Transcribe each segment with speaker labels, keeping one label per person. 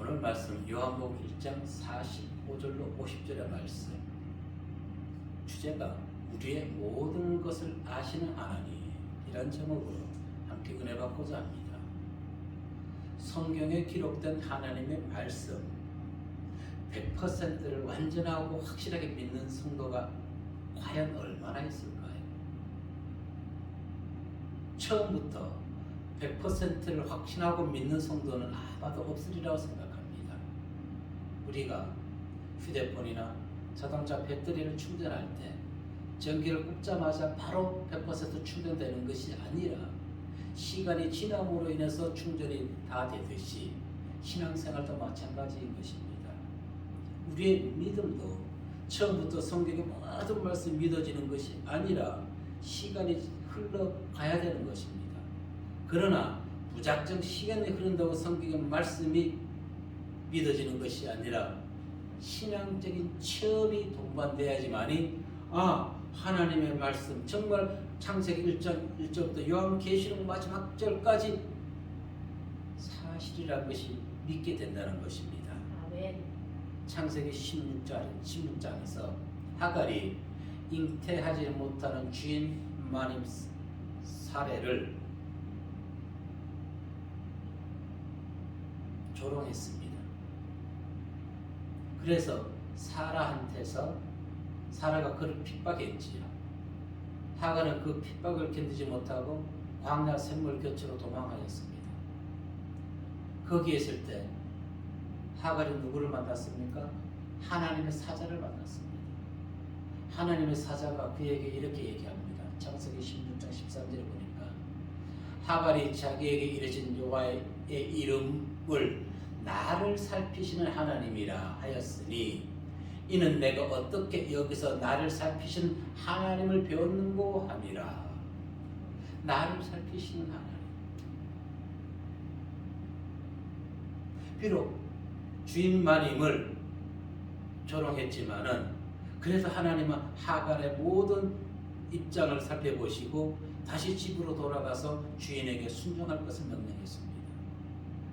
Speaker 1: 오늘 말씀 요한복음 1장 45절로 50절의 말씀. 주제가 우리의 모든 것을 아시는 하나님이란 제목으로 함께 은혜 받고자 합니다. 성경에 기록된 하나님의 말씀 100%를 완전하고 확실하게 믿는 성도가 과연 얼마나 있을까요? 처음부터 100%를 확신하고 믿는 성도는 아마도 없으리라고 생각합니다. 우리가 휴대폰이나 자동차 배터리를 충전할 때 전기를 꽂자마자 바로 100% 충전되는 것이 아니라 시간이 지남으로 인해서 충전이 다 되듯이 신앙생활도 마찬가지인 것입니다. 우리의 믿음도 처음부터 성경의 모든 말씀이 믿어지는 것이 아니라 시간이 흘러가야 되는 것입니다. 그러나 무작정 시간이 흐른다고 성경의 말씀이 믿어지는 것이 아니라 신앙적인 체험이 동반돼야지만이 하나님의 말씀 정말 창세기 1장 1절부터 요한계시록 마지막 절까지 사실이라는 것이 믿게 된다는 것입니다.
Speaker 2: 아멘.
Speaker 1: 창세기 16장에서 하갈이 잉태하지 못하는 주인 마님 사례를 조롱했습니다. 그래서 사라한테서 사라가 그를 핍박했지요. 하갈은 그 핍박을 견디지 못하고 광야 샘물 곁으로 도망하였습니다. 거기에 있을 때 하갈이 누구를 만났습니까? 하나님의 사자를 만났습니다. 하나님의 사자가 그에게 이렇게 얘기합니다. 창세기 16장 13절에 보니까 하갈이 자기에게 이르신 여호와의 이름을 나를 살피시는 하나님이라 하였으니 이는 내가 어떻게 여기서 나를 살피시는 하나님을 배웠는고 함이라. 나를 살피시는 하나님. 비록 주인마님을 조롱했지만은 그래서 하나님은 하갈의 모든 입장을 살펴보시고 다시 집으로 돌아가서 주인에게 순종할 것을 명령했습니다.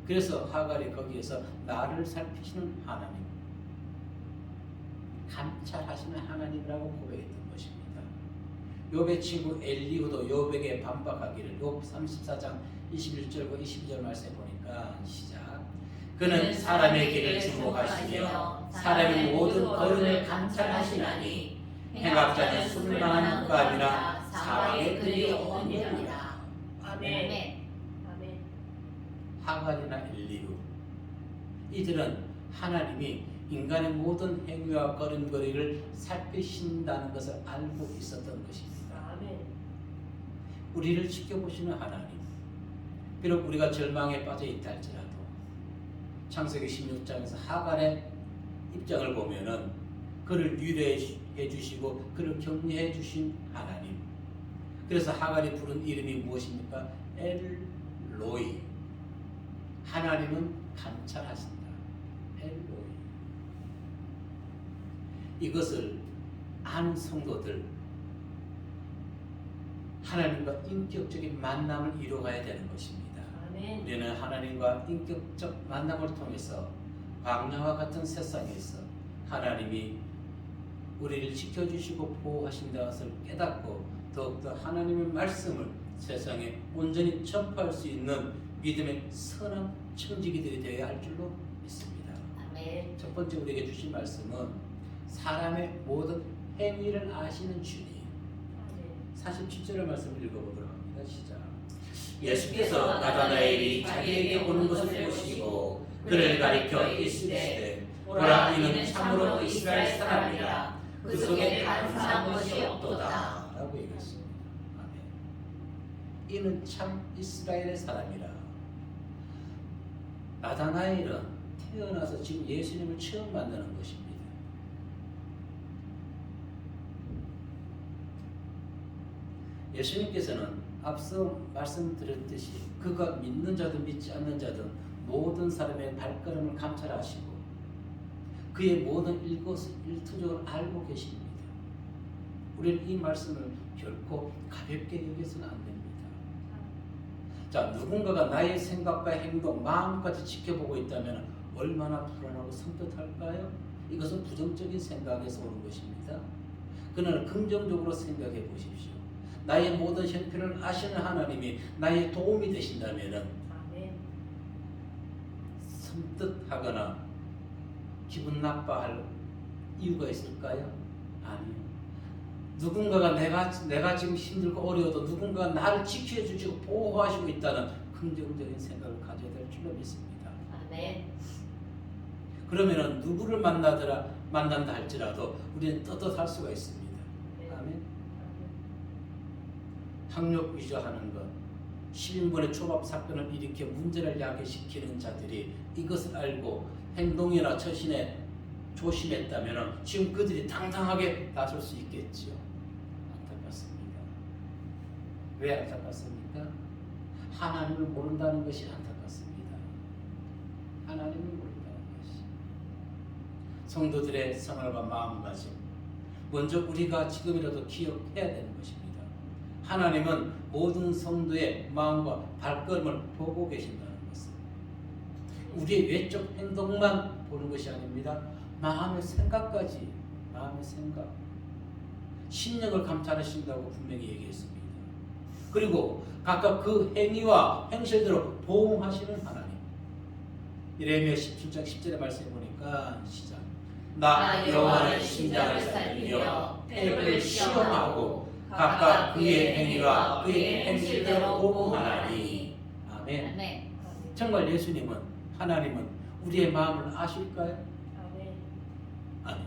Speaker 1: 그래서 하갈이 거기에서 나를 살피시는 하나님, 감찰하시는 하나님이라고 고백했던 것입니다. 욥의 친구 엘리후도 욥에게 반박하기를 욥 34장 21절과 22절 말씀에 보니까 시작. 그는 사람의 길을 주목하시며 사람의 모든 걸음을 감찰하시나니 행악자는 술만한 국감이라 사방에 그리 온전이라.
Speaker 2: 아멘.
Speaker 1: 하갈이나 엘리후 이들은 하나님이 인간의 모든 행위와 걸음걸이를 살피신다는 것을 알고 있었던 것입니다.
Speaker 2: 아멘.
Speaker 1: 우리를 지켜보시는 하나님, 비록 우리가 절망에 빠져 있다 할지라도 창세기 16장에서 하갈의 입장을 보면은 그를 위로해 주시고 그를 격려해 주신 하나님. 그래서 하갈이 부른 이름이 무엇입니까? 엘로이. 하나님은 감찰하신다. 엘로이. 이것을 아는 성도들, 하나님과 인격적인 만남을 이루어가야 되는 것입니다.
Speaker 2: 아멘.
Speaker 1: 우리는 하나님과 인격적 만남을 통해서 광야와 같은 세상에서 하나님이 우리를 지켜주시고 보호하신다는 것을 깨닫고 더욱더 하나님의 말씀을 세상에 온전히 전파할 수 있는 믿음의 선한 청지기들이 되어야 할 줄로 믿습니다.
Speaker 2: 아멘.
Speaker 1: 첫 번째 우리에게 주신 말씀은 사람의 모든 행위를 아시는 주님. 47절의 말씀을 읽어보도록 합니다. 시작. 예수께서 나다나엘이 자기에게 오는 것을 보시고 그를 가리켜 이르시되 보라 이는 참으로 이스라엘 사람이라 그 속에 간사한 것이 없도다 라고 얘기했습니다. 아멘. 이는 참 이스라엘의 사람이라. 나다나엘은 태어나서 지금 예수님을 처음 만나는 것입니다. 예수님께서는 앞서 말씀드렸듯이 그가 믿는 자든 믿지 않는 자든 모든 사람의 발걸음을 감찰하시고 그의 모든 일거수일투족을 알고 계십니다. 우리는 이 말씀을 결코 가볍게 여겨서는 안 됩니다. 자, 누군가가 나의 생각과 행동, 마음까지 지켜보고 있다면 얼마나 불안하고 섬뜩할까요? 이것은 부정적인 생각에서 오는 것입니다. 그러나 긍정적으로 생각해 보십시오. 나의 모든 형편을 아시는 하나님이 나의 도움이 되신다면 섬뜩하거나 기분 나빠할 이유가 있을까요? 아니요. 누군가가 내가 지금 힘들고 어려워도 누군가가 나를 지켜주시고 보호하시고 있다는 긍정적인 생각을 가져야 될 줄로 믿습니다.
Speaker 2: 아멘.
Speaker 1: 그러면은 누구를 만난다 할지라도 우리는 떳떳할 수가 있습니다. 아멘. 학력 위조하는 것, 10인분의 초밥 사건을 일으켜 문제를 야기시키는 자들이 이것을 알고 행동이나 처신에 조심했다면 지금 그들이 당당하게 나설 수 있겠지요. 안타깝습니다. 왜 안타깝습니까? 하나님을 모른다는 것이 안타깝습니다. 하나님을 모른다는 것이. 성도들의 생활과 마음가짐, 먼저 우리가 지금이라도 기억해야 되는 것입니다. 하나님은 모든 성도의 마음과 발걸음을 보고 계신다는 것을. 우리의 외적 행동만 보는 것이 아닙니다. 마음의 생각까지, 마음의 생각, 심령을 감찰하신다고 분명히 얘기했습니다. 그리고 각각 그 행위와 행실대로 보응하시는 하나님. 예레미야 17장 10절의 말씀에 보니까 시작. 나 여호와는 심장을 살피며 폐를 시험하고 각각 그의 행위와 그의 행실대로 보응하나니. 아멘.
Speaker 2: 아멘.
Speaker 1: 정말 예수님은, 하나님은 우리의 마음을 아실까요? 아니.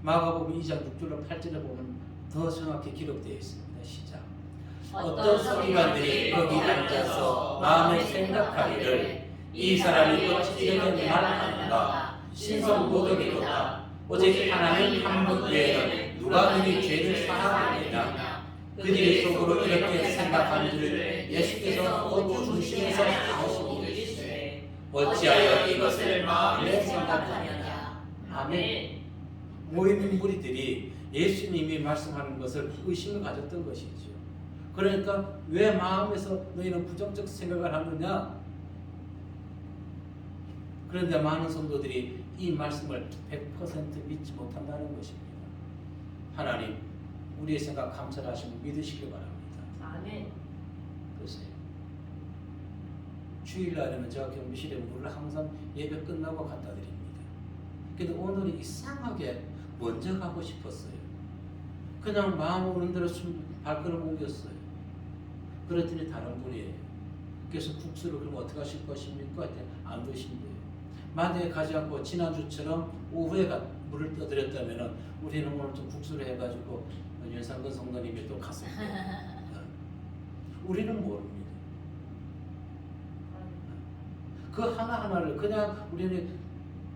Speaker 1: 마가복음 2장 6절로 8절에 보면 더 정확히 기록되어 있습니다. 시작. 어떤 서기관들이 거기 앉아서 마음에 생각하기를 이 사람이 어찌되는 말하는가 신성모독이로다. 오직 하나님 한 분 외에는 누가 그리 죄를 사하느냐. 그들이 속으로 이렇게 생각하는 줄 예수께서 곧 중심에서 아시니 어찌하여 이것을 마음에 생각하느냐. 아멘. 모인 무리들이 예수님이 말씀하는 것을 의심을 가졌던 것이죠. 그러니까 왜 마음에서 너희는 부정적 생각을 하느냐? 그런데 많은 성도들이 이 말씀을 100% 믿지 못한다는 것입니다. 하나님, 우리의 생각 감찰하시고 믿으시기 바랍니다.
Speaker 2: 아멘.
Speaker 1: 글쎄요. 주일날에는 제가 경비실에 물을 항상 예배 끝나고 갖다 드립니다. 근데 오늘은 이상하게 먼저 가고 싶었어요. 그냥 마음 오는 대로 발걸음 옮겼어요. 그랬더니 다른 분이에요. 그래서 국수를 그럼 어떻게 하실 것입니까? 안 드신대요. 만약에 가지 않고 지난주처럼 오후에 물을 떠드렸다면 우리는 오늘 좀 국수를 해가지고 윤상근 성도님이 또 갔을 거예요. 우리는 모릅니다. 그 하나하나를 그냥 우리는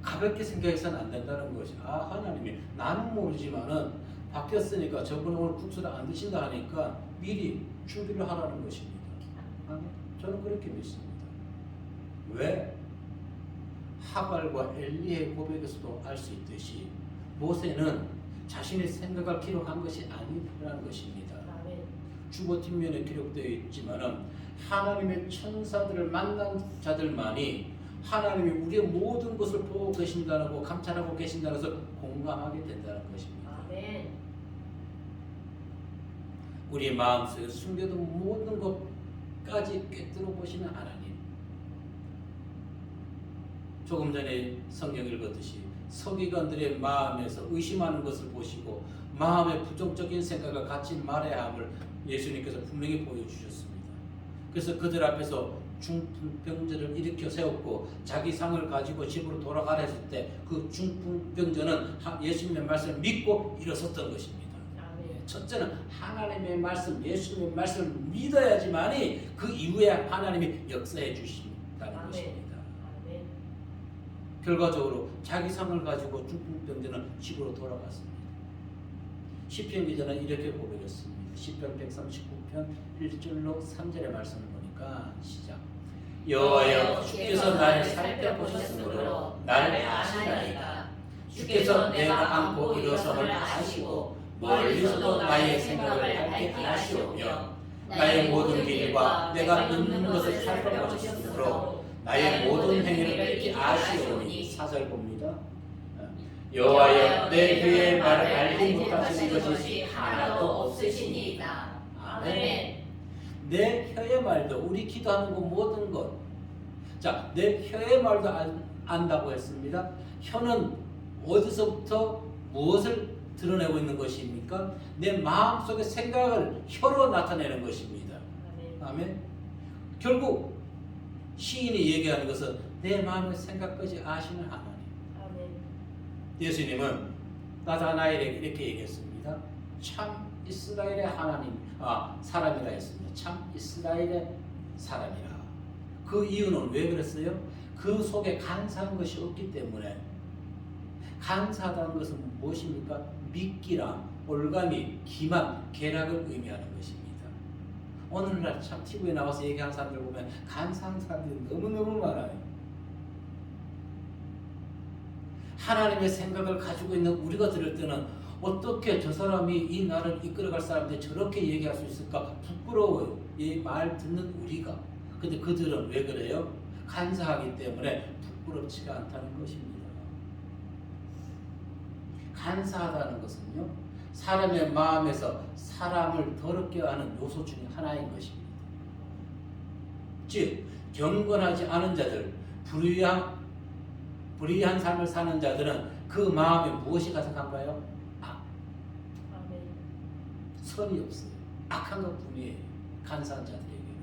Speaker 1: 가볍게 생각해서는 안 된다는 것이. 하나님이 나는 모르지만은 바뀌었으니까 저분 오늘 국수를 안 드신다 하니까 미리 준비를 하라는 것입니다. 저는 그렇게 믿습니다. 왜? 하갈과 엘리의 고백에서도 알 수 있듯이 모세는 자신의 생각을 기록한 것이 아니라는 것입니다. 주보뒷면에 기록되어 있지만은 하나님의 천사들을 만난 자들만이 하나님이 우리의 모든 것을 보고 계신다고 감찰하고 계신다는 것을 공감하게 된다는 것입니다.
Speaker 2: 아멘.
Speaker 1: 우리의 마음속에 숨겨둔 모든 것까지 꿰뚫어 보시는 하나님. 조금 전에 성경 읽었듯이 서기관들의 마음에서 의심하는 것을 보시고 마음의 부정적인 생각을 같이 말해야 함을 예수님께서 분명히 보여주셨습니다. 그래서 그들 앞에서 중풍병자를 일으켜 세웠고 자기 상을 가지고 집으로 돌아가라 했을 때 그 중풍병자는 예수님의 말씀을 믿고 일어섰던 것입니다. 첫째는 하나님의 말씀, 예수님의 말씀을 믿어야지만이 그 이후에 하나님이 역사해 주신다는 것입니다. 결과적으로 자기 상을 가지고 중풍병자는 집으로 돌아갔습니다. 시편 기자는 이렇게 고백했습니다. 시편 139편 1절로 3절의 말씀을 보니까 시작. 여호와여 주께서 나를 살펴보셨으므로 나를 아시나이다. 주께서 내가 안고 일어섬을 아시고 멀리서도 나의 생각을 알게 하시오며 나의 모든 길과 내가 있는 것을 살펴보셨으므로 나의 모든 행위를 깊이 아시오니. 4절 봅니다. 여호와여 내 혀의 말을 알지 못하시는 것이 하나도 없으시니이다. 아멘. 내 혀의 말도 우리 기도하는 것 모든 것. 자, 내 혀의 말도 안다고 했습니다. 혀는 어디서부터 무엇을 드러내고 있는 것입니까? 내 마음속의 생각을 혀로 나타내는 것입니다. 아멘. 결국 시인이 얘기하는 것은 내 마음의 생각까지 아시는 하나님. 예수님은 나다나엘에게 이렇게 얘기했습니다. 참 이스라엘의 하나님, 사람이라 했습니다. 참 이스라엘의 사람이라. 그 이유는 왜 그랬어요? 그 속에 간사한 것이 없기 때문에. 간사하다는 것은 무엇입니까? 미끼랑 올가미, 기만, 계략을 의미하는 것입니다. 오늘날 참 TV에 나와서 얘기하는 사람들 보면 간사한 사람들이 너무너무 많아요. 하나님의 생각을 가지고 있는 우리가 들을 때는 어떻게 저 사람이 이 나를 이끌어갈 사람인데 저렇게 얘기할 수 있을까? 부끄러워요. 이 말 듣는 우리가. 근데 그들은 왜 그래요? 간사하기 때문에 부끄럽지가 않다는 것입니다. 간사하다는 것은요, 사람의 마음에서 사람을 더럽게 하는 요소 중에 하나인 것입니다. 즉, 경건하지 않은 자들, 불의한 삶을 사는 자들은 그 마음에 무엇이 가득한가요? 선이 없어요. 악한 것뿐이에요. 간사한 자들에게는.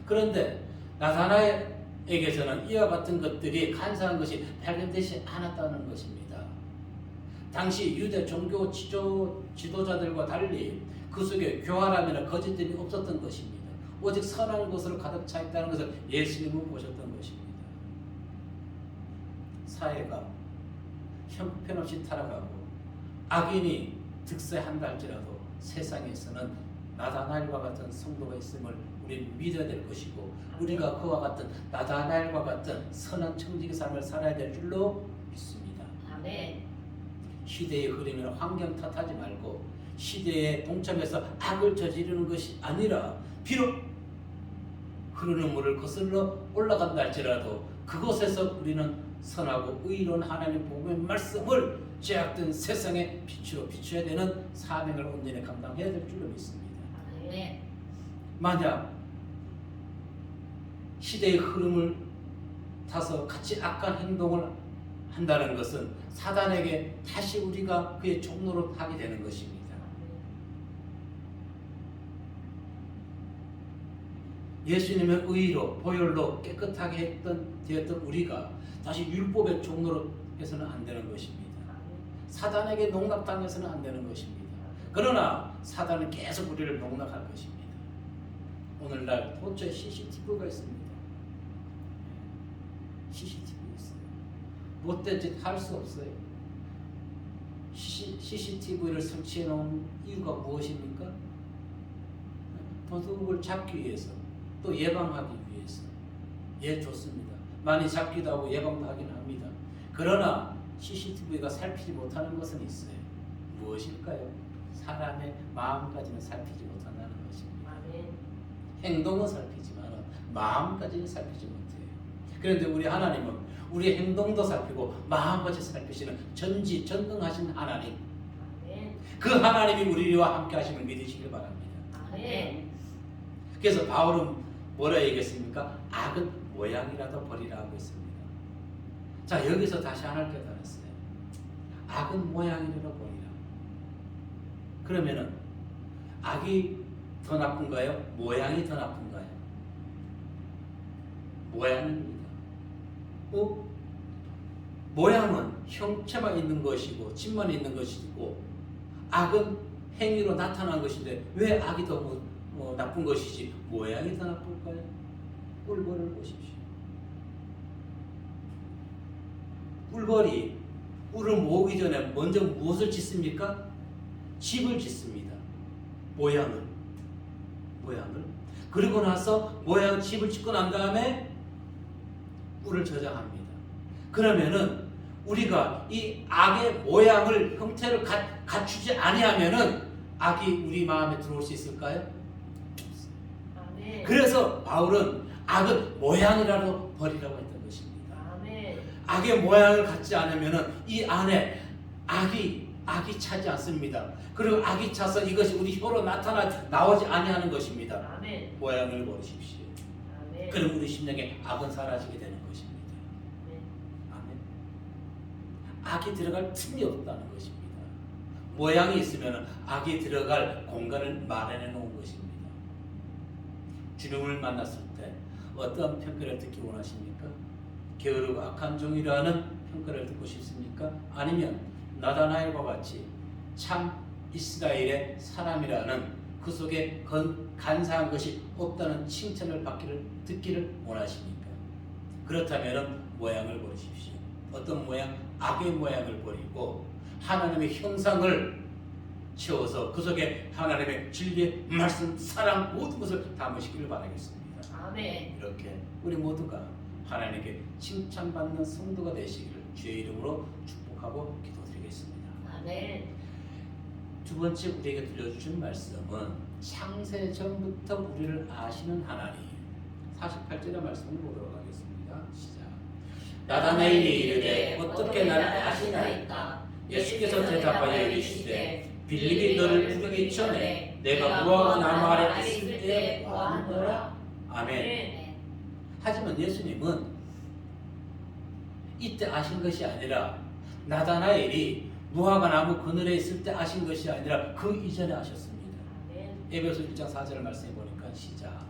Speaker 1: 그런데 나다나엘에게서는 이와 같은 것들이 간사한 것이 발견되지 않았다는 것입니다. 당시 유대 종교 지도자들과 달리 그 속에 교활함이나 거짓들이 없었던 것입니다. 오직 선한 것으로 가득 차 있다는 것을 예수님은 보셨던 것입니다. 사회가 형편없이 타락하고 악인이 득세한다 할지라도 세상에서는 나다나엘과 같은 성도가 있음을 우리는 믿어야 될 것이고, 우리가 그와 같은 나다나엘과 같은 선한 청지기 삶을 살아야 될 줄로 믿습니다.
Speaker 2: 아멘.
Speaker 1: 시대의 흐름이나 환경 탓하지 말고 시대에 동참해서 악을 저지르는 것이 아니라, 비록 흐르는 물을 거슬러 올라간다 할지라도 그곳에서 우리는 선하고 의로운 하나님 복음의 말씀을 죄악된 세상의 빛으로 비춰야 되는 사명을 온전히 감당해야 될 줄로 믿습니다.
Speaker 2: 아멘.
Speaker 1: 만약 시대의 흐름을 타서 같이 악한 행동을 한다는 것은 사단에게 다시 우리가 그의 종로로 하게 되는 것입니다. 예수님의 의로 보혈로 깨끗하게 되었던 우리가 다시 율법의 종로로 해서는 안 되는 것입니다. 사단에게 농락당해서는 안 되는 것입니다. 그러나 사단은 계속 우리를 농락할 것입니다. 오늘날 도처에 CCTV가 있습니다. CCTV 있어요. 못된 짓 할 수 없어요. CCTV를 설치해 놓은 이유가 무엇입니까? 도둑을 잡기 위해서, 또 예방하기 위해서. 예, 좋습니다. 많이 잡기도 하고 예방도 하긴 합니다. 그러나 CCTV가 살피지 못하는 것은 있어요. 무엇일까요? 사람의 마음까지는 살피지 못한다는 것입니다. 행동은 살피지만 마음까지는 살피지 못해요. 그런데 우리 하나님은 우리 행동도 살피고 마음까지 살피시는 전지전능하신 하나님, 그 하나님이 우리와 함께 하시는 믿으시길 바랍니다. 그래서 바울은 뭐라 얘기했습니까? 악은 모양이라도 버리라 하고 있습니다. 자, 여기서 다시 하나를 깨달았어요. 악은 모양이라도 버리라. 그러면은 악이 더 나쁜가요? 모양이 더 나쁜가요? 모양입니다. 모양은 형체만 있는 것이고 집만 있는 것이고, 악은 행위로 나타난 것인데 왜 악이 더 나쁜 것이지 모양이 더 나쁠까요? 꿀벌을 보십시오. 꿀벌이 꿀을 모으기 전에 먼저 무엇을 짓습니까? 집을 짓습니다. 모양을. 그리고 나서 집을 짓고 난 다음에 꿀을 저장합니다. 그러면은 우리가 이 악의 모양을, 형태를 갖추지 아니하면은 악이 우리 마음에 들어올 수 있을까요? 그래서 바울은 악은 모양이라도 버리라고 했던 것입니다. 악의 모양을 갖지 않으면은 이 안에 악이 차지 않습니다. 그리고 악이 차서 이것이 우리 혀로 나오지 아니하는 것입니다.
Speaker 2: 아멘.
Speaker 1: 모양을 버리십시오.
Speaker 2: 아멘.
Speaker 1: 그럼 우리 심령에 악은 사라지게 되는 것입니다. 아멘. 악이 들어갈 틈이 없다는 것입니다. 모양이 있으면 악이 들어갈 공간을 마련해 놓은 것입니다. 주님을 만났을 때 어떠한 평가를 듣기 원하십니까? 게으르고 악한 종이라는 평가를 듣고 싶습니까? 아니면 나다나엘과 같이 참 이스라엘의 사람이라는 그 속에 간사한 것이 없다는 칭찬을 듣기를 원하십니까? 그렇다면 모양을 버리십시오. 어떤 모양? 악의 모양을 버리고 하나님의 형상을 채워서 그 속에 하나님의 진리의 말씀, 사랑 모든 것을 담으시기를 바라겠습니다.
Speaker 2: 아멘.
Speaker 1: 이렇게 우리 모두가 하나님께 칭찬받는 성도가 되시기를 주의 이름으로 축복하고 기도드리겠습니다.
Speaker 2: 아멘.
Speaker 1: 두 번째 우리에게 들려주신 말씀은 창세 전부터 우리를 아시는 하나님. 48절의 말씀을 보도록 하겠습니다. 시작. 나다나엘이 이르되 어떻게 나를 아시나이까? 예수께서 대답하여 이르시되 빌립이 너를 부르기 전에 내가 무화과 나무 아래 있을 때 보았노라. 아멘. 하지만 예수님은 이때 아신 것이 아니라 나다나엘이 무화과 나무 그늘에 있을 때 아신 것이 아니라 그 이전에 아셨습니다. 에베소 1장 4절을 말씀해 보니까 시작.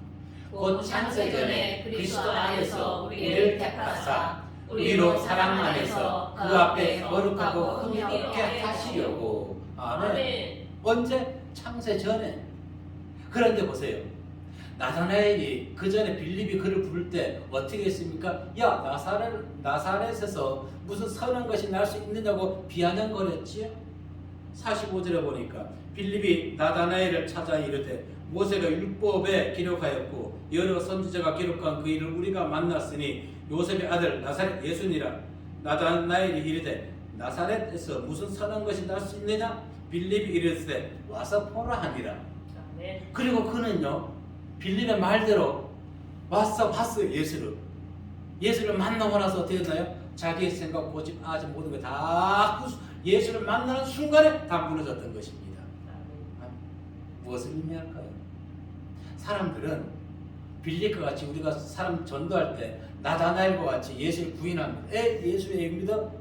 Speaker 1: 곧 창세전에 그리스도 안에서 우리를 택하사 우리로 사랑 안에서 그 앞에 거룩하고 흠이 없게 하시려고. 아멘. 언제? 창세전에. 그런데 보세요. 나다나엘이 그 전에 빌립이 그를 부를 때 어떻게 했습니까? 야, 나사렛에서 무슨 선한 것이 날 수 있느냐고 비아냥거렸지요. 45절에 보니까 빌립이 나다나엘을 찾아 이르되 모세가 율법에 기록하였고 여러 선지자가 기록한 그 일을 우리가 만났으니 요셉의 아들 나사렛 예수니라. 나다나엘이 이르되 나사렛에서 무슨 선한 것이 날 수 있느냐? 빌립이 이르되 와서 보라 하니라. 그리고 그는요 빌립의 말대로 와서 봤어요. 예수를 만나고 나서 어떻게 했나요? 자기의 생각, 고집, 아직 모든 게 다 예수를 만나는 순간에 다 무너졌던 것입니다. 무엇을 의미할까요? 사람들은 빌립과 같이 우리가 사람 전도할 때 나다나엘과 같이 예수를 부인합니다. 예수를 믿어?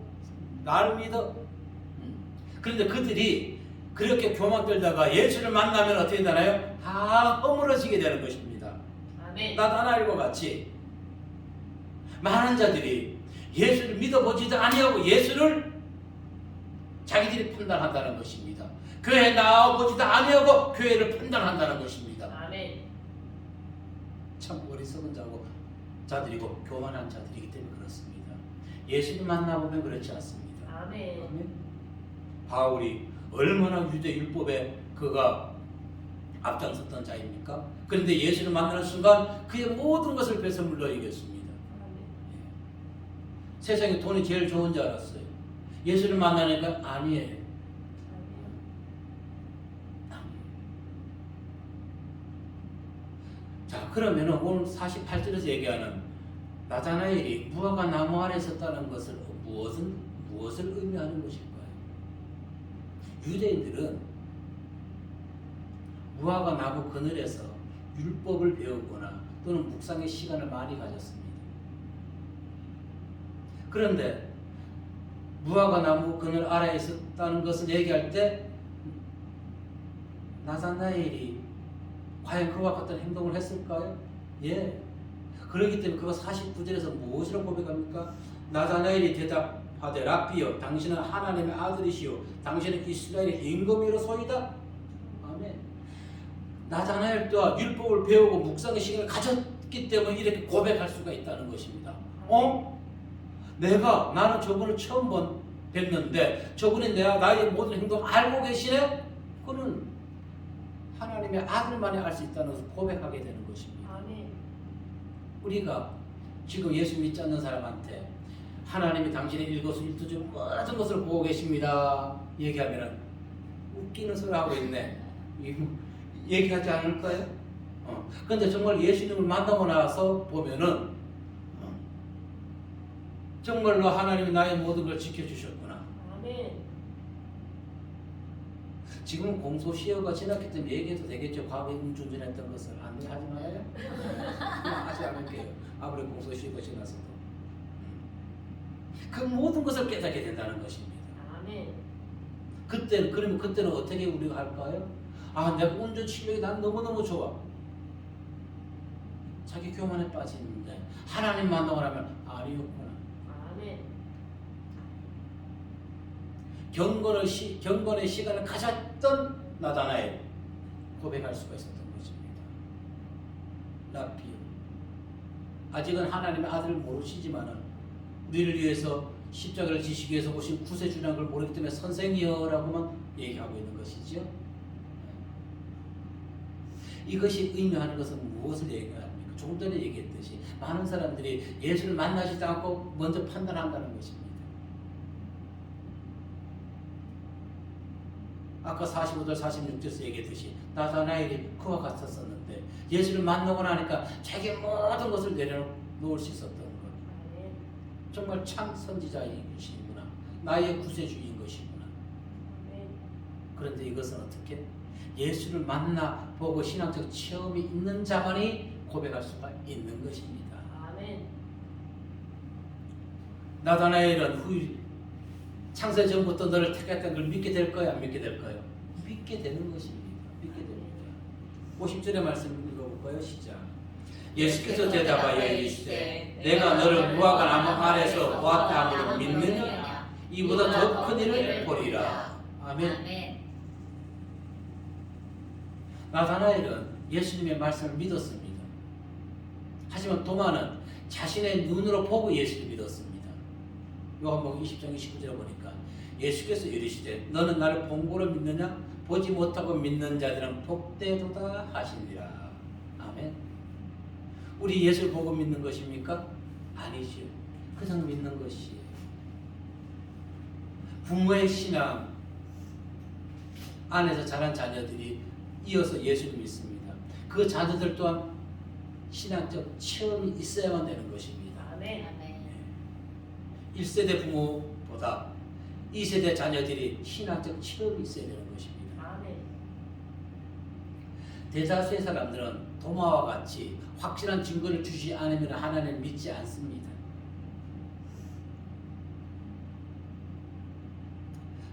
Speaker 1: 나를 믿어? 그런데 그들이 그렇게 교만 떨다가 예수를 만나면 어떻게 되나요? 다 허물어지게 되는 것입니다.
Speaker 2: 아멘.
Speaker 1: 나다나엘과 같이 많은 자들이 예수를 믿어보지도 아니하고 예수를 자기들이 판단한다는 것입니다. 교회에 나와보지도 아니하고 교회를 판단한다는 것입니다.
Speaker 2: 아멘.
Speaker 1: 참 어리석은 자들이고 교만한 자들이기 때문에 그렇습니다. 예수를 만나보면 그렇지 않습니다.
Speaker 2: 아멘.
Speaker 1: 아멘. 바울이 얼마나 유대 율법에 그가 앞장섰던 자입니까? 그런데 예수를 만나는 순간 그의 모든 것을 뺏어 물러이겠습니다. 세상에 돈이 제일 좋은 줄 알았어요. 예수를 만나니까 아니에요. 자, 그러면 오늘 48절에서 얘기하는 나다나엘이 무화과 나무 아래 있었다는 것을 무엇을 의미하는 것일까요? 유대인들은 무화과 나무 그늘에서 율법을 배우거나 또는 묵상의 시간을 많이 가졌습니다. 그런데 무화과 나무 그늘 아래에 있었다는 것을 얘기할 때 나다나엘이 과연 그와 같은 행동을 했을까요? 예. 그렇기 때문에 그가 49절에서 무엇이라고 고백합니까? 나다나엘이 대답하되 랍비여 당신은 하나님의 아들이시오 당신은 이스라엘의 임금이로소이다. 아멘. 나다나엘 또한 율법을 배우고 묵상의 시간을 가졌기 때문에 이렇게 고백할 수가 있다는 것입니다. 나는 저분을 처음 뵀는데 저분이 나의 모든 행동을 알고 계시네? 그는 하나님의 아들만이 알 수 있다는 것을 고백하게 되는 것입니다.
Speaker 2: 아멘.
Speaker 1: 우리가 지금 예수 믿지 않는 사람한테 하나님이 당신의 일거수일투족 모든 것을 보고 계십니다 얘기하면 웃기는 소리 하고 있네 얘기하지 않을까요? 그런데 정말 예수님을 만나고 나서 보면은 정말로 하나님이 나의 모든 걸 지켜주셨구나.
Speaker 2: 아멘.
Speaker 1: 지금은 공소시효가 지났기 때문에 얘기해도 되겠죠. 과거에 음주운전했던 것을 안 하지 말아요. 그냥 하지 않을게요. 아무리 공소시효가 지나서도 그 모든 것을 깨닫게 된다는 것입니다.
Speaker 2: 아멘.
Speaker 1: 그러면 그때는 어떻게 우리가 할까요? 아, 내가 운전 실력이 난 너무너무 좋아. 자기 교만에 빠지는데 하나님 만나고 나면 아니었구나.
Speaker 2: 아멘.
Speaker 1: 경건의 시간을 가졌던 나다나엘 고백할 수가 있었던 것입니다. 라피요. 아직은 하나님의 아들을 모르시지만은 우리를 위해서 십자가를 지시기 위해서 오신 구세주라는 걸 모르기 때문에 선생이여라고만 얘기하고 있는 것이죠. 이것이 의미하는 것은 무엇을 얘기합니까? 조금 전에 얘기했듯이 많은 사람들이 예수를 만나지도 않고 먼저 판단한다는 것입니다. 아까 45절 46절에서 얘기했듯이 나다나엘이 그와 같았었는데 예수를 만나고 나니까 자기 모든 것을 내려놓을 수 있었던 것.
Speaker 2: 아멘.
Speaker 1: 정말 참 선지자이시구나. 나의 구세주인 것이구나.
Speaker 2: 아멘.
Speaker 1: 그런데 이것은 어떻게? 예수를 만나보고 신앙적 체험이 있는 자만이 고백할 수가 있는 것입니다.
Speaker 2: 아멘.
Speaker 1: 나다나엘은 창세 전부터 너를 택했던 걸 믿게 될 거야, 안 믿게 될 거예요? 믿게 되는 것입니다. 믿게 됩니다. 50절의 말씀 읽어볼까요? 시작. 예수께서 대답하여 이르시되 내가 너를 무화과 나무 아래서 보았다함으로 믿느냐? 이보다 더 큰 일을 보리라. 아멘. 나다나엘은 예수님의 말씀을 믿었습니다. 하지만 도마는 자신의 눈으로 보고 예수를 믿었습니다. 요한복음 20장 29절에 보니까 예수께서 이르시되 너는 나를 본고로 믿느냐? 보지 못하고 믿는 자들은 복되도다 하시니라. 아멘. 우리 예수를 보고 믿는 것입니까? 아니죠. 그냥 믿는 것이에요. 부모의 신앙 안에서 자란 자녀들이 이어서 예수를 믿습니다. 그 자녀들 또한 신앙적 체험이 있어야만 되는 것입니다.
Speaker 2: 아멘.
Speaker 1: 1세대 부모보다 2세대 자녀들이 신앙적 체험이 있어야 되는 것입니다.
Speaker 2: 아멘.
Speaker 1: 대다수의 사람들은 도마와 같이 확실한 증거를 주지 않으면 하나님을 믿지 않습니다.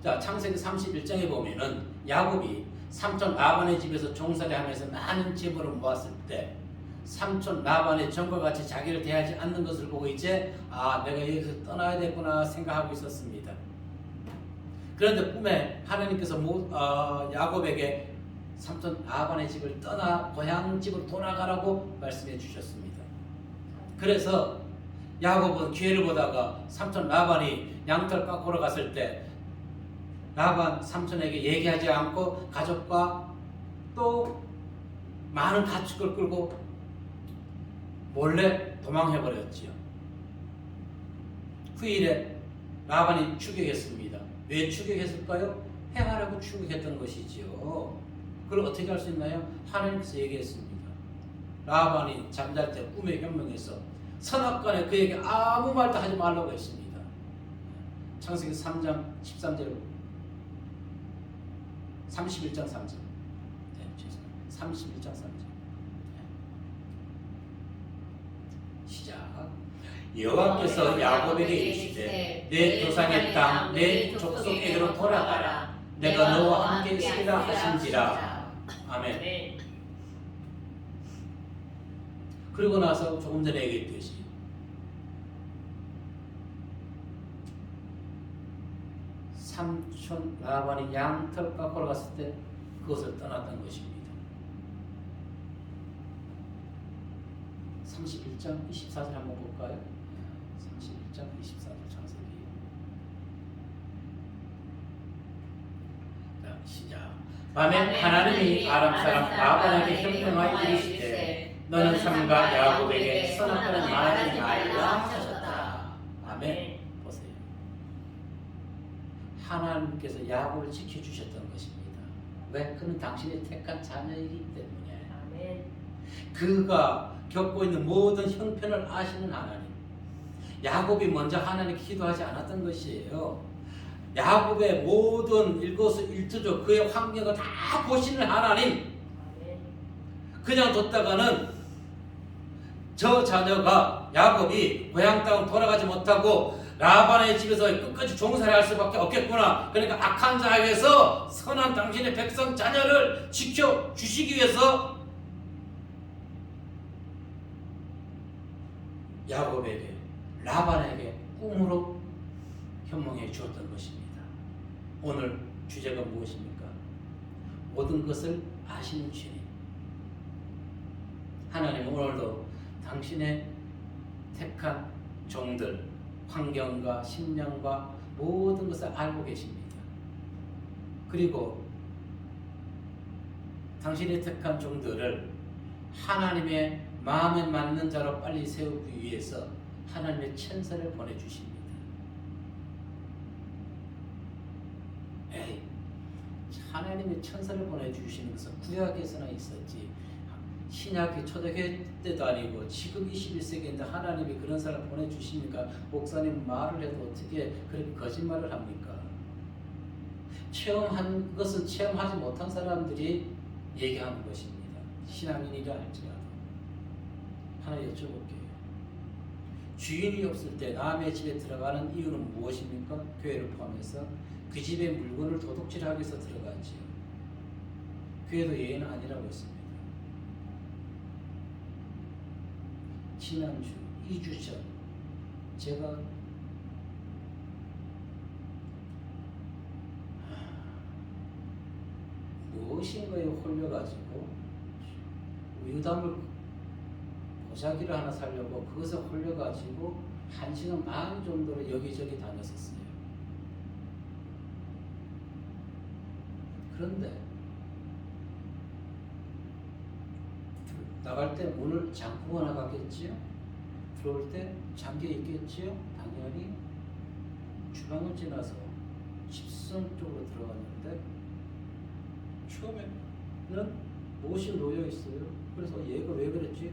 Speaker 1: 자, 창세기 31장에 보면은 야곱이 삼촌 라반의 집에서 종살이 하면서 많은 재물을 모았을 때 삼촌 라반의 전과 같이 자기를 대하지 않는 것을 보고 이제 내가 여기서 떠나야 되구나 생각하고 있었습니다. 그런데 꿈에 하나님께서 야곱에게 삼촌 라반의 집을 떠나 고향 집으로 돌아가라고 말씀해 주셨습니다. 그래서 야곱은 기회를 보다가 삼촌 라반이 양털 깎으러 갔을 때 라반 삼촌에게 얘기하지 않고 가족과 또 많은 가축을 끌고 몰래 도망해버렸지요. 후일에 라반이 추격했습니다. 왜 추격했을까요? 행하라고 추격했던 것이지요. 그걸 어떻게 할 수 있나요? 하나님께서 얘기했습니다. 라반이 잠잘 때 꿈에 현명해서 선악간에 그에게 아무 말도 하지 말라고 했습니다. 창세기 3장 13절 31장 3절. 네, 죄송합니다. 31장 3절. 시작. 여호와께서 야곱에게 이르시되 내 조상의 땅 내 족속에게로 돌아가라. 내가 너와 함께 있으리라 하신지라. 아멘.
Speaker 2: 아멘.
Speaker 1: 그리고 나서 조금 전에 얘기했듯이 삼촌 라반이 양털 깎으러 갔을 때 그것을 떠났던 것입니다. 31장 24절 한번 볼까요? 31장 24절 창세기. 자, 시작. 밤에 하나님이 아람 사람 라반에게 형통하여 이르시되 너는 삼가 야곱에게 선악과는 말하지 말라 하셨다. 아멘. 보세요. 하나님께서 야곱을 지켜주셨던 것입니다. 왜? 그는 당신의 택한 자녀이기 때문에.
Speaker 2: 아멘.
Speaker 1: 그가 겪고 있는 모든 형편을 아시는 하나님. 야곱이 먼저 하나님께 기도하지 않았던 것이에요. 야곱의 모든 일거수일투족 그의 환경을 다 보시는 하나님,
Speaker 2: 아멘.
Speaker 1: 그냥 뒀다가는 저 자녀가 야곱이 고향 땅 돌아가지 못하고 라반의 집에서 끝까지 종살이 할 수밖에 없겠구나. 그러니까 악한 자에게서 선한 당신의 백성 자녀를 지켜주시기 위해서 야곱에게, 라반에게 꿈으로 현몽해 주었던 것입니다. 오늘 주제가 무엇입니까? 모든 것을 아시는 주님. 하나님은 오늘도 당신의 택한 종들, 환경과 심령과 모든 것을 알고 계십니다. 그리고 당신의 택한 종들을 하나님의 마음에 맞는 자로 빨리 세우기 위해서 하나님의 천사를 보내주십니다. 하나님의 천사를 보내주시는 것은 구약에서나 있었지, 신약의 초대교회 때도 아니고 지금 21세기인데 하나님이 그런 사람 보내주십니까? 목사님 말을 해도 어떻게 그렇게 거짓말을 합니까? 체험한 것은 체험하지 못한 사람들이 얘기하는 것입니다. 신앙인이라 할지라도. 하나 여쭤볼게요. 주인이 없을 때 남의 집에 들어가는 이유는 무엇입니까? 교회를 포함해서 그 집의 물건을 도둑질하기 위해서 들어가지요. 교회도 예외는 아니라고 했습니다. 지난주 2주 전 제가 무엇인가에 홀려가지고 유담을 보자기를 하나 사려고 그것에 홀려가지고 1시간 반 정도를 여기저기 다녔었어요. 그런데 나갈 때 문을 잠그고 나가겠지요? 들어올 때 잠겨 있겠지요? 당연히. 주방을 지나서 집성 쪽으로 들어갔는데 처음에는 무엇이 놓여 있어요. 그래서 얘가 왜 그랬지?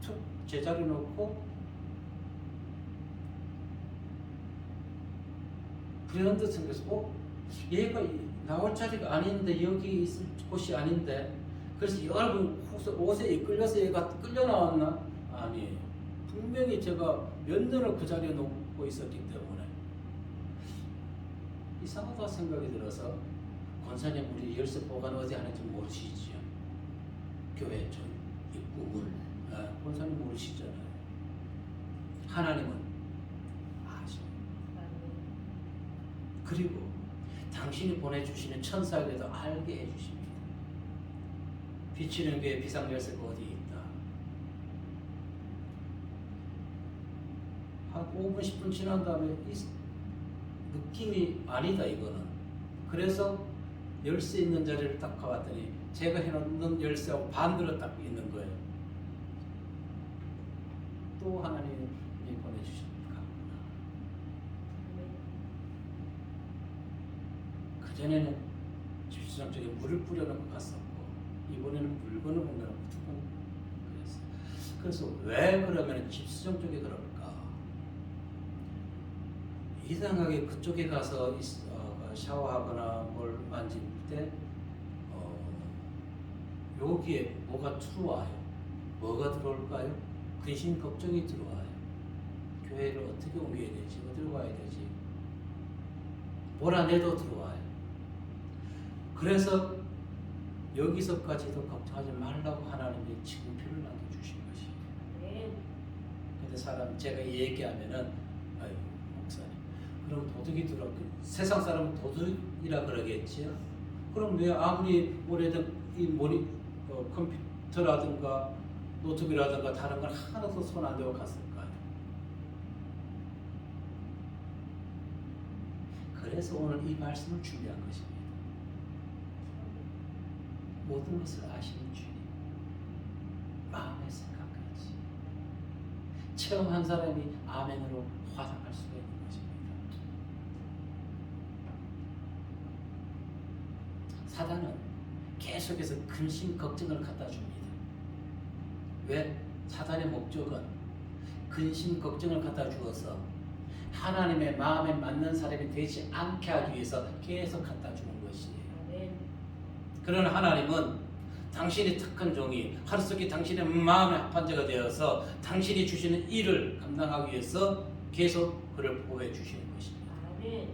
Speaker 1: 툭 제자리 놓고 불현듯 생겨서 얘가 나올 자리가 아닌데, 여기 있을 곳이 아닌데, 그래서 여러분 옷에 이끌려서 얘가 끌려 나왔나? 아니에요. 분명히 제가 몇 년을 그 자리에 놓고 있었기 때문에 이상하다 생각이 들어서, 권사님 우리 열쇠 보관 어디 하는지 모르시지요? 교회 전 입구물 권사님 모르시잖아요. 하나님은 아셔요. 그리고 당신이 보내주시는 천사에게도 알게 해주십니다. 비치는 교회 비상열쇠가 어디 있다. 한 5분 10분 지난 다음에 이 느낌이 아니다 이거는. 그래서 열쇠 있는 자리를 딱 가봤더니 제가 해놓는 열쇠하고 반대로 딱 있는 거예요. 또 하나님이 보내주셨구나. 그전에는 집수장 쪽에 물을 뿌려놓고 갔었고, 이번에는 물건을 옮겨놓고 두번 그랬어요. 그래서 왜 그러면 집수장 쪽에 그럴까? 이상하게 그쪽에 가서 샤워하거나 뭘 만질 때 여기에 뭐가 들어와요. 뭐가 들어올까요? 근심 걱정이 들어와요. 교회를 어떻게 옮겨야 되지? 어디로 가야 되지? 몰아내도 들어와요. 그래서 여기서까지도 걱정하지 말라고 하나님이 징표를 남겨주신 것이에요. 근데 사람 제가 얘기하면은 아유 목사님 그럼 도둑이 들어왔고 세상 사람은 도둑이라 그러겠지요. 그럼 왜 아무리 오래된 이 컴퓨터라든가 노트북이라든가 다른 걸 하나도 손 안 대고 갔을까요? 그래서 오늘 이 말씀을 준비한 것입니다. 모든 것을 아시는 주님, 마음의 생각까지 체험한 사람이 아멘으로 화답할 수가 있는 것입니다. 사단은 계속해서 근심 걱정을 갖다 줍니다. 왜? 사단의 목적은 근심 걱정을 갖다 주어서 하나님의 마음에 맞는 사람이 되지 않게 하기 위해서 계속 갖다 주는 것이에요.
Speaker 2: 아멘.
Speaker 1: 그런 하나님은 당신이 택한 종이 하루속히 당신의 마음에 합한 자가 되어서 당신이 주시는 일을 감당하기 위해서 계속 그를 보호해 주시는 것입니다.
Speaker 2: 아멘.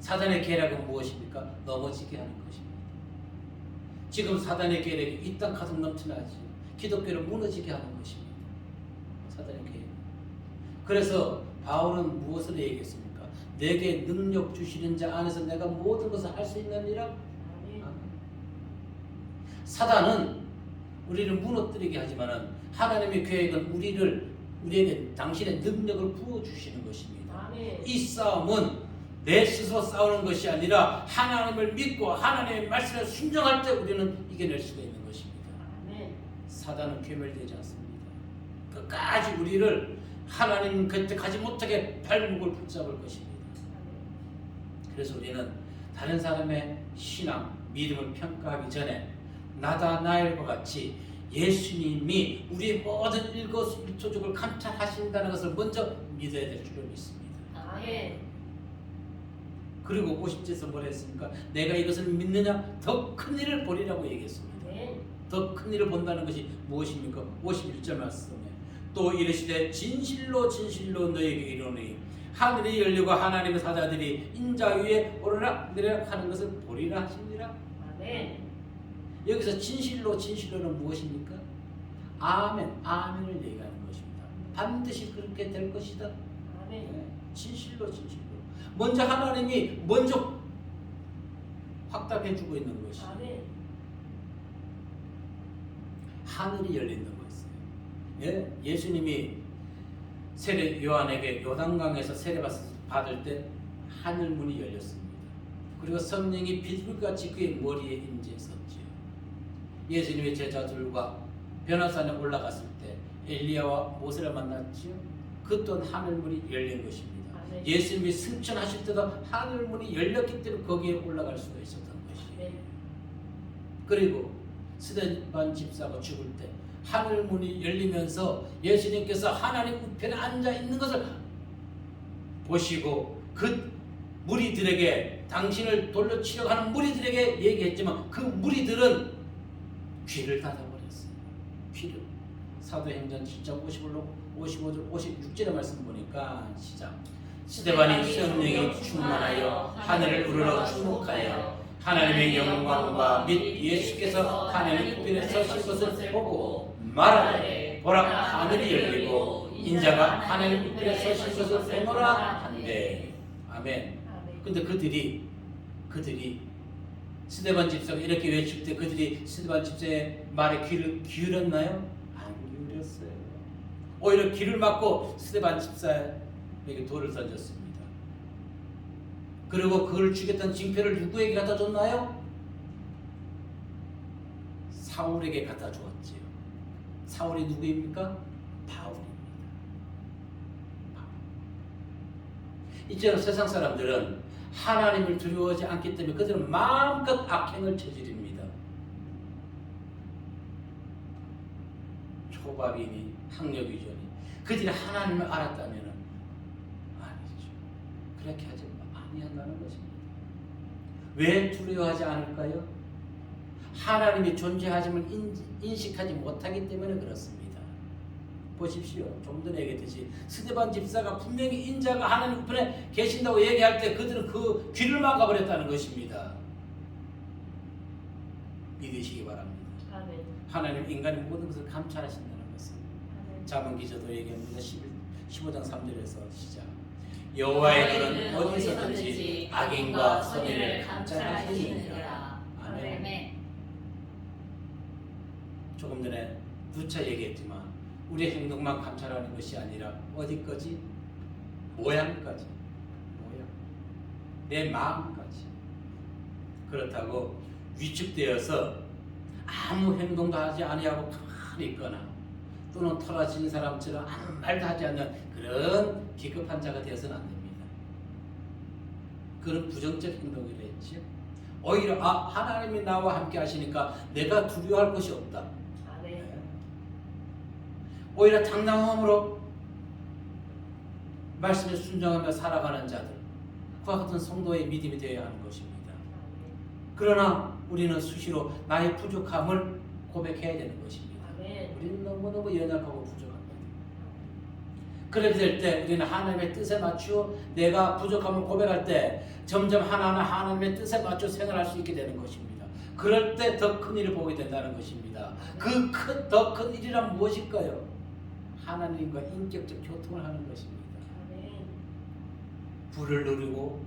Speaker 1: 사단의 계략은 무엇입니까? 넘어지게 하는 것입니다. 지금 사단의 계략이 이 땅 가득 넘쳐나지 기독교를 무너지게 하는 것입니다. 사단의 계략. 그래서 바울은 무엇을 얘기했습니까? 내게 능력 주시는 자 안에서 내가 모든 것을 할 수 있느니라.
Speaker 2: 아멘.
Speaker 1: 사단은 우리를 무너뜨리게 하지만은 하나님의 계획은 우리에게 당신의 능력을 부어 주시는 것입니다.
Speaker 2: 아멘.
Speaker 1: 이 싸움은 내 스스로 싸우는 것이 아니라 하나님을 믿고 하나님의 말씀에 순종할 때 우리는 이겨낼 수가 있는 것입니다.
Speaker 2: 아멘.
Speaker 1: 사단은 괴멸되지 않습니다. 끝까지 우리를 하나님 곁에 가지 못하게 발목을 붙잡을 것입니다. 그래서 우리는 다른 사람의 신앙, 믿음을 평가하기 전에 나다 나일과 같이 예수님이 우리의 모든 일거수일투족을 감찰하신다는 것을 먼저 믿어야 될 줄을 믿습니다.
Speaker 2: 아멘.
Speaker 1: 그리고 50절에서 뭐라 했습니까? 내가 이것을 믿느냐? 더 큰 일을 보리라고 얘기했습니다.
Speaker 2: 아멘.
Speaker 1: 더 큰 일을 본다는 것이 무엇입니까? 51절 말씀에 또 이르시되 진실로 진실로 너에게 이르노니 하늘이 열리고 하나님의 사자들이 인자 위에 오르락 내리락 하는 것을 보리라 하시니라.
Speaker 2: 아멘.
Speaker 1: 여기서 진실로 진실로는 무엇입니까? 아멘, 아멘을 얘기하는 것입니다. 반드시 그렇게 될 것이다.
Speaker 2: 아멘.
Speaker 1: 네, 진실로 진실로. 먼저 하나님이 먼저 확답해주고 있는 것이
Speaker 2: 아멘.
Speaker 1: 하늘이 열린다고 했어요. 예? 예수님이 세례 요한에게 요단강에서 세례 받을 때 하늘 문이 열렸습니다. 그리고 성령이 비둘기같이 그의 머리에 임재했었지요. 예수님의 제자들과 변화산에 올라갔을 때 엘리야와 모세를 만났지요. 그 또한 하늘 문이 열린 것입니다.
Speaker 2: 아멘.
Speaker 1: 예수님이 승천하실 때도 하늘 문이 열렸기 때문에 거기에 올라갈 수가 있었던 것이에요.
Speaker 2: 아멘.
Speaker 1: 그리고 스데반 집사가 죽을 때 하늘 문이 열리면서 예수님께서 하나님 우편에 앉아 있는 것을 보시고 그 무리들에게 당신을 돌려 치려고 하는 무리들에게 얘기했지만 그 무리들은 귀를 닫아버렸어요. 귀를. 사도행전 7장 55절 56절의 말씀 보니까 시작. 스데반이 성령이 충만하여 하늘을 우러러 주목하여 하나님의 영광과 및 예수께서 하나님 우편에 서신 것을 보고 말하되 보라 하늘이 열리고 인자가 하나님 우편에 서신 것을 보노라 한대. 아멘.
Speaker 2: 아멘.
Speaker 1: 근데 그들이 스데반 집사가 이렇게 외칠 때 그들이 스데반 집사의 말에 귀를 기울였나요? 안 기울였어요. 오히려 귀를 막고 스데반 집사에게 돌을 던졌습니다. 그리고 그를 죽였던 징표를 누구에게 갖다 줬나요? 사울에게 갖다 주었지요. 사울이 누구입니까? 바울입니다. 이처럼 세상 사람들은 하나님을 두려워하지 않기 때문에 그들은 마음껏 악행을 저지릅니다. 초밥이니 학력위조니 그들이 하나님을 알았다면 아니죠. 그렇게 하지 아니한다는 것입니다. 왜 두려워하지 않을까요? 하나님이 존재하심을 인식하지 못하기 때문에 그렇습니다. 보십시오. 좀 전에 얘기했듯이 스데반 집사가 분명히 인자가 하나님 우편에 계신다고 얘기할 때 그들은 그 귀를 막아버렸다는 것입니다. 믿으시기 바랍니다.
Speaker 2: 아멘.
Speaker 1: 하나님 인간의 모든 것을 감찰하신다는 것을.
Speaker 2: 아멘.
Speaker 1: 자문 기자도 얘기합니다. 15장 3절에서 시작. 여호와의 눈은 어디서든지 악인과 선인을 감찰하시느니라. 아멘. 조금 전에 누차 얘기했지만 우리의 행동만 감찰하는 것이 아니라 어디까지? 모양까지. 모양. 내 마음까지. 그렇다고 위축되어서 아무 행동도 하지 아니하고 가만히 있거나 또는 털어진 사람처럼 아무 말도 하지 않는 그런 비겁한 자가 되어서는 안 됩니다. 그런 부정적 행동이라 했죠. 오히려 하나님이 나와 함께 하시니까 내가 두려워할 것이 없다.
Speaker 2: 아멘.
Speaker 1: 오히려 당당함으로 말씀에 순종하며 살아가는 자들, 그와 같은 성도의 믿음이 되어야 하는 것입니다. 그러나 우리는 수시로 나의 부족함을 고백해야 되는 것입니다.
Speaker 2: 아멘.
Speaker 1: 우리는 너무너무 연약하고 부족합니다. 그렇게 될 때 우리는 하나님의 뜻에 맞추어 내가 부족함을 고백할 때 점점 하나하나 하나님의 뜻에 맞춰 생활할 수 있게 되는 것입니다. 그럴 때 더 큰 일을 보게 된다는 것입니다. 그 더 큰 일이란 무엇일까요? 하나님과 인격적 교통을 하는 것입니다.
Speaker 2: 아멘.
Speaker 1: 부를 누리고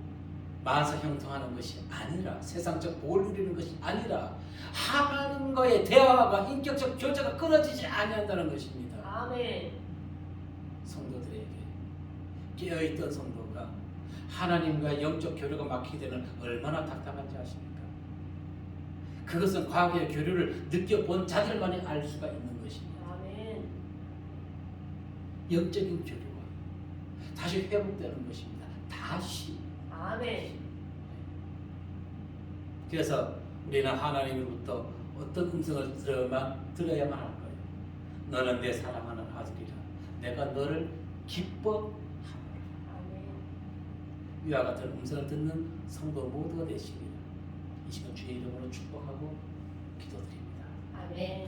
Speaker 1: 만사 형통하는 것이 아니라, 세상적 복을 누리는 것이 아니라 하나님과의 대화가 인격적 교제가 끊어지지 아니한다는 것입니다.
Speaker 2: 아멘.
Speaker 1: 성도들에게 깨어있던 성도가 하나님과 영적 교류가 막히게 되면 얼마나 답답한지 아십니까? 그것은 과거의 교류를 느껴본 자들만이 알 수가 있는 것입니다.
Speaker 2: 아멘.
Speaker 1: 영적인 교류가 다시 회복되는 것입니다. 다시.
Speaker 2: 아멘.
Speaker 1: 그래서 우리는 하나님으로부터 어떤 음성을 들어야만 할 거예요. 너는 내 사랑하는 아들이라. 내가 너를 기뻐하노라.
Speaker 2: 아멘.
Speaker 1: 이와 같은 음성을 듣는 성도 모두가 되시기를 이 시간 주의 이름으로 축복하고 기도드립니다.
Speaker 2: 아멘.